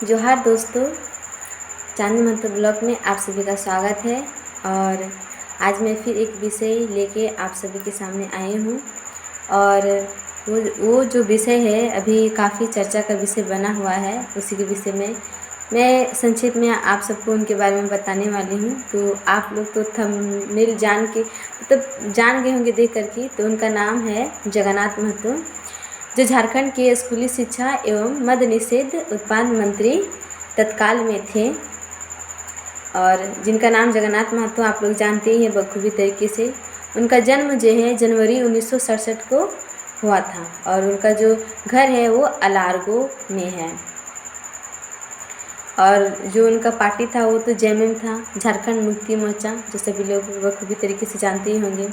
जोहार दोस्तों, चांदनी महतो ब्लॉग में आप सभी का स्वागत है। और आज मैं फिर एक विषय लेके आप सभी के सामने आई हूँ। और वो जो विषय है अभी काफ़ी चर्चा का विषय बना हुआ है। उसी के विषय में मैं संक्षिप्त में आप सबको उनके बारे में बताने वाली हूँ। तो आप लोग तो थंबनेल जान के मतलब जान गए होंगे देख करके। तो उनका नाम है जगन्नाथ महतो, जो झारखंड के स्कूली शिक्षा एवं मद्य निषेध उत्पाद मंत्री तत्काल में थे। और जिनका नाम जगन्नाथ महतो आप लोग जानते ही हैं बखूबी तरीके से। उनका जन्म जो है जनवरी 1967 को हुआ था और उनका जो घर है वो अलारगो में है। और जो उनका पार्टी था वो तो जेएमएम था, झारखंड मुक्ति मोर्चा, जो सभी लोग बखूबी तरीके से जानते ही होंगे।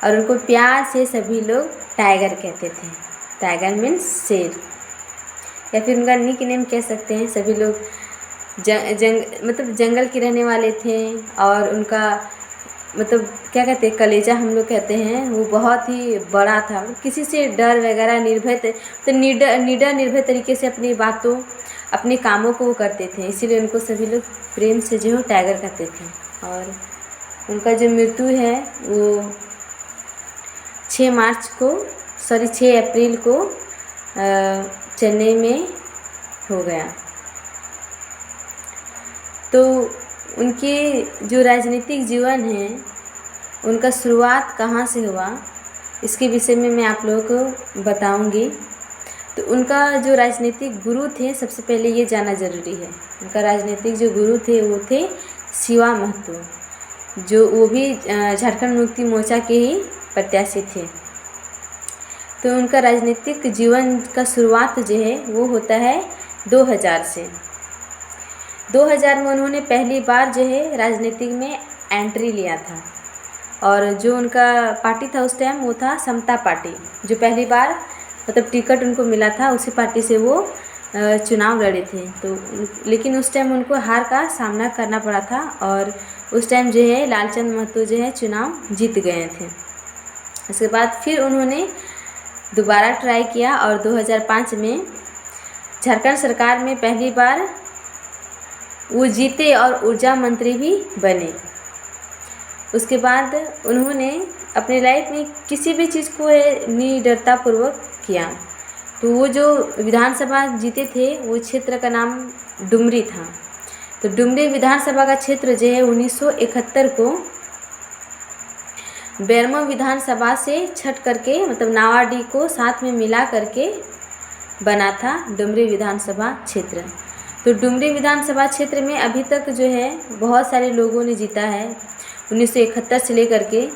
और उनको प्यार से सभी लोग टाइगर कहते थे। टाइगर मीन्स शेर, या फिर उनका निक नेम कह सकते हैं। सभी लोग जंगल के रहने वाले थे। और उनका मतलब क्या कहते हैं, कलेजा हम लोग कहते हैं, वो बहुत ही बड़ा था। किसी से डर वगैरह निडर निर्भय तरीके से अपनी बातों अपने कामों को वो करते थे। इसीलिए उनको सभी लोग प्रेम से जो टाइगर कहते थे। और उनका जो मृत्यु है वो 6 अप्रैल को चेन्नई में हो गया। तो उनके जो राजनीतिक जीवन है उनका शुरुआत कहाँ से हुआ, इसके विषय में मैं आप लोगों को बताऊंगी। तो उनका जो राजनीतिक गुरु थे, सबसे पहले ये जानना ज़रूरी है। उनका राजनीतिक जो गुरु थे वो थे शिवा महतो, जो वो भी झारखंड मुक्ति मोर्चा के ही प्रत्याशी थे। तो उनका राजनीतिक जीवन का शुरुआत जो है वो होता है 2000 से। 2000 में उन्होंने पहली बार जो है राजनीतिक में एंट्री लिया था। और जो उनका पार्टी था उस टाइम वो था समता पार्टी, जो पहली बार मतलब टिकट उनको मिला था, उसी पार्टी से वो चुनाव लड़े थे। तो लेकिन उस टाइम उनको हार का सामना करना पड़ा था। और उस टाइम जो है लालचंद महतो जो है चुनाव जीत गए थे। उसके बाद फिर उन्होंने दोबारा ट्राई किया और 2005 में झारखंड सरकार में पहली बार वो जीते और ऊर्जा मंत्री भी बने। उसके बाद उन्होंने अपनी लाइफ में किसी भी चीज़ को निडरतापूर्वक किया। तो वो जो विधानसभा जीते थे वो क्षेत्र का नाम डुमरी था। तो डुमरी विधानसभा का क्षेत्र जो है 1971 को बेरमो विधानसभा से छट करके मतलब नावाडी को साथ में मिला करके बना था डुमरी विधानसभा क्षेत्र। तो डुमरी विधानसभा क्षेत्र में अभी तक जो है बहुत सारे लोगों ने जीता है 1971 से लेकर के।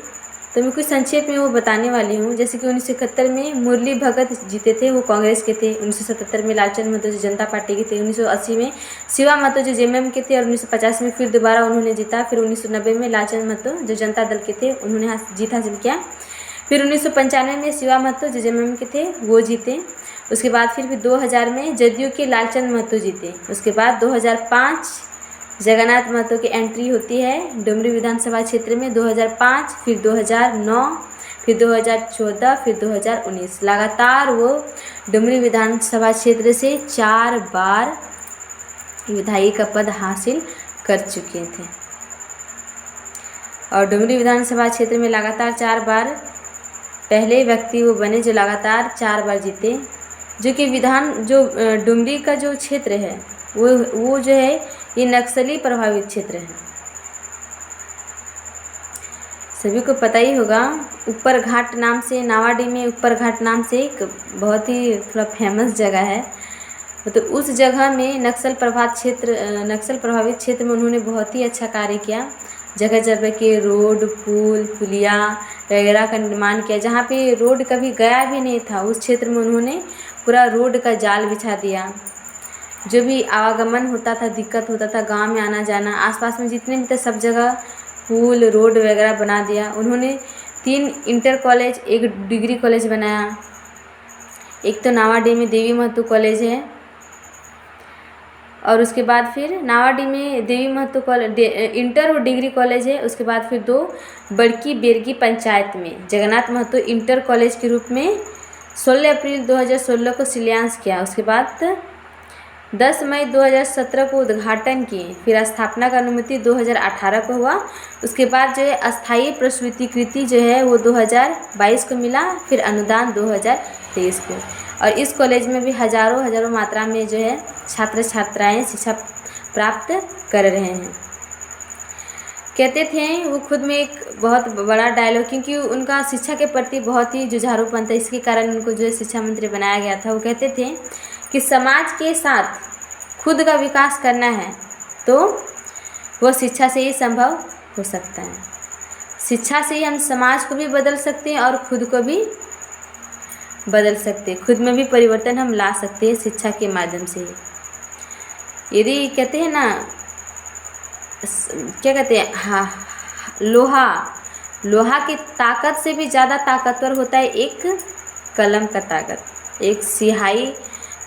तो मैं कुछ संक्षेप में वो बताने वाली हूँ। जैसे कि 1971 में मुरली भगत जीते थे, वो कांग्रेस के थे। 1977 में लालचंद महतो जो जनता पार्टी के थे। 1980 में शिवा महतो जो जेएमएम के थे। और 1950 में फिर दोबारा उन्होंने जीता। फिर 1990 में लालचंद महतो जो जनता दल के थे उन्होंने जीत हासिल किया। फिर 1995 में शिवा महतो जो जेएमएम के थे वो जीते। उसके बाद फिर 2000 में जदयू के लालचंद महतो जीते। उसके बाद 2005 जगन्नाथ महतो की एंट्री होती है डुमरी विधानसभा क्षेत्र में 2005, फिर 2009, फिर 2014, फिर 2019। लगातार वो डुमरी विधानसभा क्षेत्र से 4 बार विधायक का पद हासिल कर चुके थे। और डुमरी विधानसभा क्षेत्र में लगातार 4 बार पहले व्यक्ति वो बने जो लगातार 4 बार जीते। जो कि डुमरी का जो क्षेत्र है वो जो है ये नक्सली प्रभावित क्षेत्र है। सभी को पता ही होगा, ऊपर घाट नाम से नावाडी में ऊपर घाट नाम से एक बहुत ही थोड़ा फेमस जगह है। तो उस जगह में नक्सल प्रभावित क्षेत्र में उन्होंने बहुत ही अच्छा कार्य किया। जगह जगह के रोड, पुल, पुलिया वगैरह का निर्माण किया। जहाँ पे रोड कभी गया भी नहीं था उस क्षेत्र में उन्होंने पूरा रोड का जाल बिछा दिया। जो भी आवागमन होता था, दिक्कत होता था, गांव में आना जाना, आसपास में जितने भी थे सब जगह पुल, रोड वगैरह बना दिया। उन्होंने 3 इंटर कॉलेज, 1 डिग्री कॉलेज बनाया। एक तो नावाडी में देवी महतो कॉलेज है। और उसके बाद फिर नावाडी में देवी महतो कॉलेज इंटर और डिग्री कॉलेज है। उसके बाद फिर 2 बड़की बेरगी पंचायत में जगन्नाथ महतो इंटर कॉलेज के रूप में 16 अप्रैल 2016 को शिलान्यास किया। उसके बाद 10 मई 2017 को उद्घाटन किए। फिर स्थापना का अनुमति 2018 को हुआ। उसके बाद जो है अस्थायी प्रसूतिकृति जो है वो 2022 को मिला। फिर अनुदान 2023 को। और इस कॉलेज में भी हजारों मात्रा में जो है छात्र छात्राएँ शिक्षा प्राप्त कर रहे हैं। कहते थे वो खुद में एक बहुत बड़ा डायलॉग, क्योंकि उनका शिक्षा के प्रति बहुत ही जुझारूपन था, इसके कारण उनको जो है शिक्षा मंत्री बनाया गया था। वो कहते थे कि समाज के साथ खुद का विकास करना है तो वो शिक्षा से ही संभव हो सकता है। शिक्षा से ही हम समाज को भी बदल सकते हैं और खुद को भी बदल सकते हैं, खुद में भी परिवर्तन हम ला सकते हैं शिक्षा के माध्यम से। यदि कहते हैं ना, क्या कहते हैं, हाँ, लोहा की ताकत से भी ज़्यादा ताकतवर होता है एक कलम का ताकत। एक स्याही,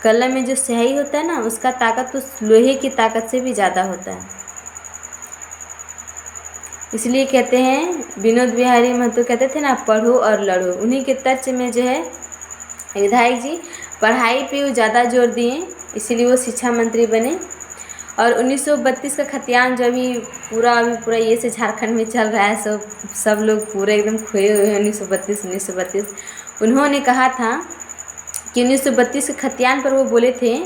कलम में जो स्याही होता है ना, उसका ताकत उस लोहे की ताकत से भी ज़्यादा होता है। इसलिए कहते हैं विनोद बिहारी महतो कहते थे ना, पढ़ो और लड़ो। उन्हीं के तर्ज में जो है विधायक जी पढ़ाई पे वो ज़्यादा जोर दिए, इसीलिए वो शिक्षा मंत्री बने। और 1932 का खतियान जो अभी पूरा ये से झारखंड में चल रहा है, सब लोग पूरे एकदम खोए हुए हैं 1932। उन्होंने कहा था कि 1932 के खतियान पर वो बोले थे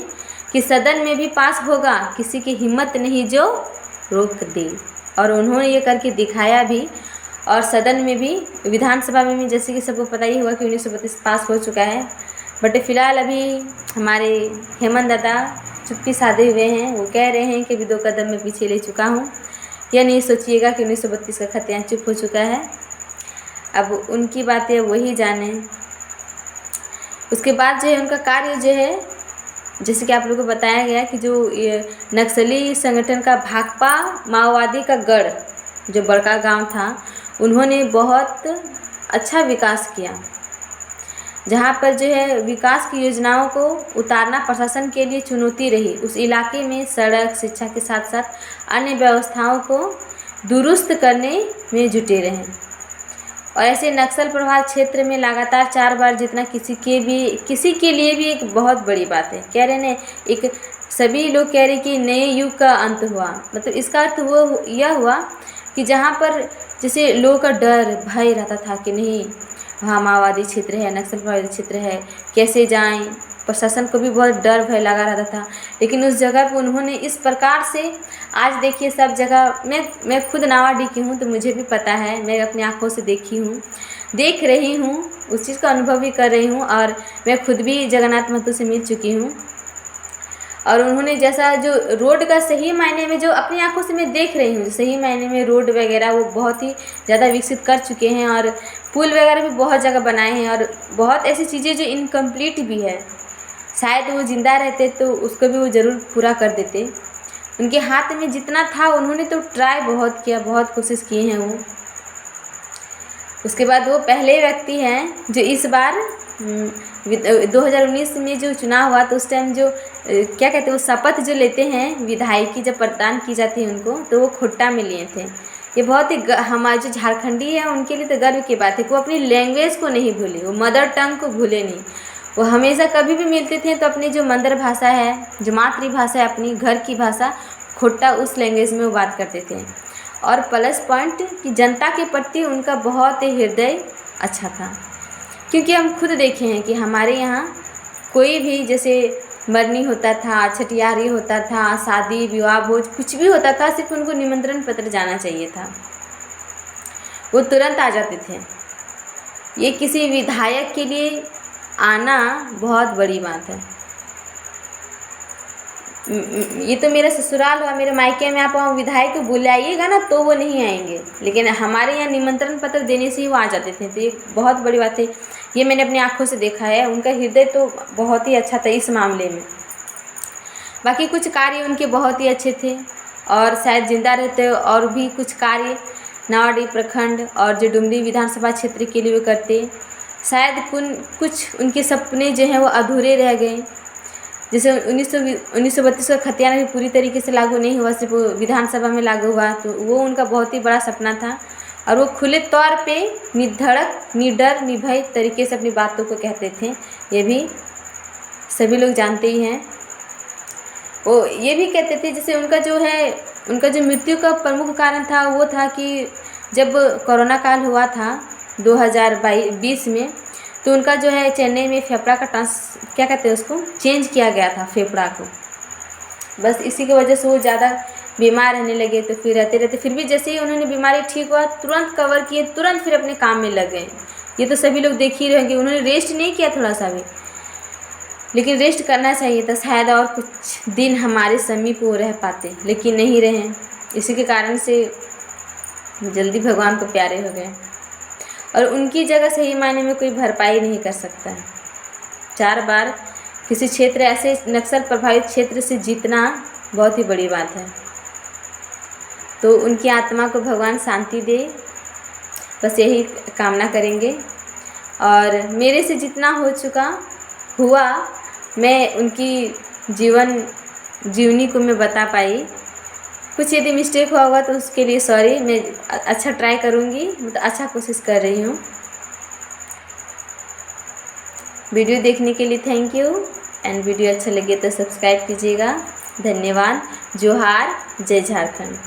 कि सदन में भी पास होगा, किसी की हिम्मत नहीं जो रोक दे। और उन्होंने ये करके दिखाया भी। और सदन में भी, विधानसभा में भी, जैसे कि सबको पता ही हुआ कि 1932 पास हो चुका है। बट फिलहाल अभी हमारे हेमंत दादा चुप्पी साधे हुए हैं। वो कह रहे हैं कि भी 2 कदम में पीछे ले चुका हूँ। यह नहीं सोचिएगा कि 1932 का खतियान चुप हो चुका है, अब उनकी बातें वही जाने। उसके बाद जो है उनका कार्य जो है, जैसे कि आप लोगों को बताया गया कि जो ये नक्सली संगठन का भाकपा माओवादी का गढ़, जो बड़का गांव था, उन्होंने बहुत अच्छा विकास किया। जहाँ पर जो है विकास की योजनाओं को उतारना प्रशासन के लिए चुनौती रही। उस इलाके में सड़क, शिक्षा के साथ साथ अन्य व्यवस्थाओं को दुरुस्त करने में जुटे रहे। और ऐसे नक्सल प्रभावित क्षेत्र में लगातार 4 बार जितना किसी के लिए भी एक बहुत बड़ी बात है। कह रहे हैं एक, सभी लोग कह रहे कि नए युग का अंत हुआ। मतलब इसका अर्थ वो यह हुआ कि जहाँ पर जैसे लोगों का डर भय रहता था कि नहीं, वहाँ माओवादी क्षेत्र है, नक्सल प्रभावित क्षेत्र है, कैसे जाएं, प्रशासन को भी बहुत डर भय लगा रहता था। लेकिन उस जगह पर उन्होंने इस प्रकार से, आज देखिए सब जगह, मैं खुद नावाडी की हूँ तो मुझे भी पता है, मैं अपनी आँखों से देख रही हूँ, उस चीज़ का अनुभव भी कर रही हूँ। और मैं खुद भी जगन्नाथ महतो से मिल चुकी हूँ। और उन्होंने जैसा जो रोड का सही मायने में, जो अपनी आंखों से मैं देख रही हूँ, जो सही मायने में रोड वगैरह वो बहुत ही ज़्यादा विकसित कर चुके हैं। और पुल वगैरह भी बहुत जगह बनाए हैं। और बहुत ऐसी चीज़ें जो इनकम्प्लीट भी है, शायद वो ज़िंदा रहते तो उसको भी वो ज़रूर पूरा कर देते। उनके हाथ में जितना था उन्होंने तो ट्राई बहुत किया, बहुत कोशिश किए हैं वो। उसके बाद वो पहले व्यक्ति हैं जो इस बार 2019 में जो चुनाव हुआ तो उस टाइम जो क्या कहते हैं, वो शपथ जो लेते हैं विधायकी जब प्रदान की जाती है उनको, तो वो खोट्टा में लिए थे। ये बहुत ही हमारे जो झारखंडी है उनके लिए तो गर्व की बात है कि वो अपनी लैंग्वेज को नहीं भूले, वो मदर टंग को भूले नहीं। वो हमेशा कभी भी मिलते थे तो अपनी जो मदर भाषा है, जो मातृभाषा है, अपनी घर की भाषा खोट्टा, उस लैंग्वेज में वो बात करते थे। और प्लस पॉइंट कि जनता के प्रति उनका बहुत ही हृदय अच्छा था। क्योंकि हम खुद देखे हैं कि हमारे यहाँ कोई भी जैसे मरनी होता था, छठियारी होता था, शादी विवाह भोज कुछ भी होता था, सिर्फ उनको निमंत्रण पत्र जाना चाहिए था, वो तुरंत आ जाते थे। ये किसी विधायक के लिए आना बहुत बड़ी बात है। ये तो मेरा ससुराल हुआ, मेरे मायके में आप विधायक को बुलाइएगा ना तो वो नहीं आएंगे, लेकिन हमारे यहाँ निमंत्रण पत्र देने से ही वो आ जाते थे। तो ये बहुत बड़ी बात है, ये मैंने अपनी आंखों से देखा है। उनका हृदय तो बहुत ही अच्छा था इस मामले में। बाकी कुछ कार्य उनके बहुत ही अच्छे थे और शायद जिंदा रहते और भी कुछ कार्य नावाडी प्रखंड और जो डुमरी विधानसभा क्षेत्र के लिए वो करते। शायद कुछ उनके सपने जो हैं वो अधूरे रह गए। जैसे 1932 का खतियान भी पूरी तरीके से लागू नहीं हुआ, सिर्फ विधानसभा में लागू हुआ, तो वो उनका बहुत ही बड़ा सपना था। और वो खुले तौर पे निर्धड़क, निडर, निर्भय तरीके से अपनी बातों को कहते थे। ये भी सभी लोग जानते ही हैं। वो ये भी कहते थे, जैसे उनका जो मृत्यु का प्रमुख कारण था वो था कि जब कोरोना काल हुआ था 2020 में, तो उनका जो है चेन्नई में फेफड़ा का क्या कहते हैं उसको, चेंज किया गया था फेफड़ा को। बस इसी की वजह से वो ज़्यादा बीमार रहने लगे। तो फिर रहते फिर भी जैसे ही उन्होंने बीमारी ठीक हुआ तुरंत कवर किए, तुरंत फिर अपने काम में लग गए। ये तो सभी लोग देख ही रहेंगे, उन्होंने रेस्ट नहीं किया थोड़ा सा भी, लेकिन रेस्ट करना चाहिए था। शायद और कुछ दिन हमारे समीप वो रह पाते, लेकिन नहीं रहे। इसी के कारण से जल्दी भगवान को प्यारे हो गए, और उनकी जगह सही मायने में कोई भरपाई नहीं कर सकता है। 4 बार किसी क्षेत्र, ऐसे नक्सल प्रभावित क्षेत्र से जीतना बहुत ही बड़ी बात है। तो उनकी आत्मा को भगवान शांति दे, बस यही कामना करेंगे। और मेरे से जितना हुआ मैं उनकी जीवनी को मैं बता पाई। कुछ यदि मिस्टेक हुआ होगा तो उसके लिए सॉरी। मैं अच्छा ट्राई करूँगी, मतलब अच्छा कोशिश कर रही हूँ। वीडियो देखने के लिए थैंक यू, एंड वीडियो अच्छा लगे तो सब्सक्राइब कीजिएगा। धन्यवाद। जोहार, जय झारखंड।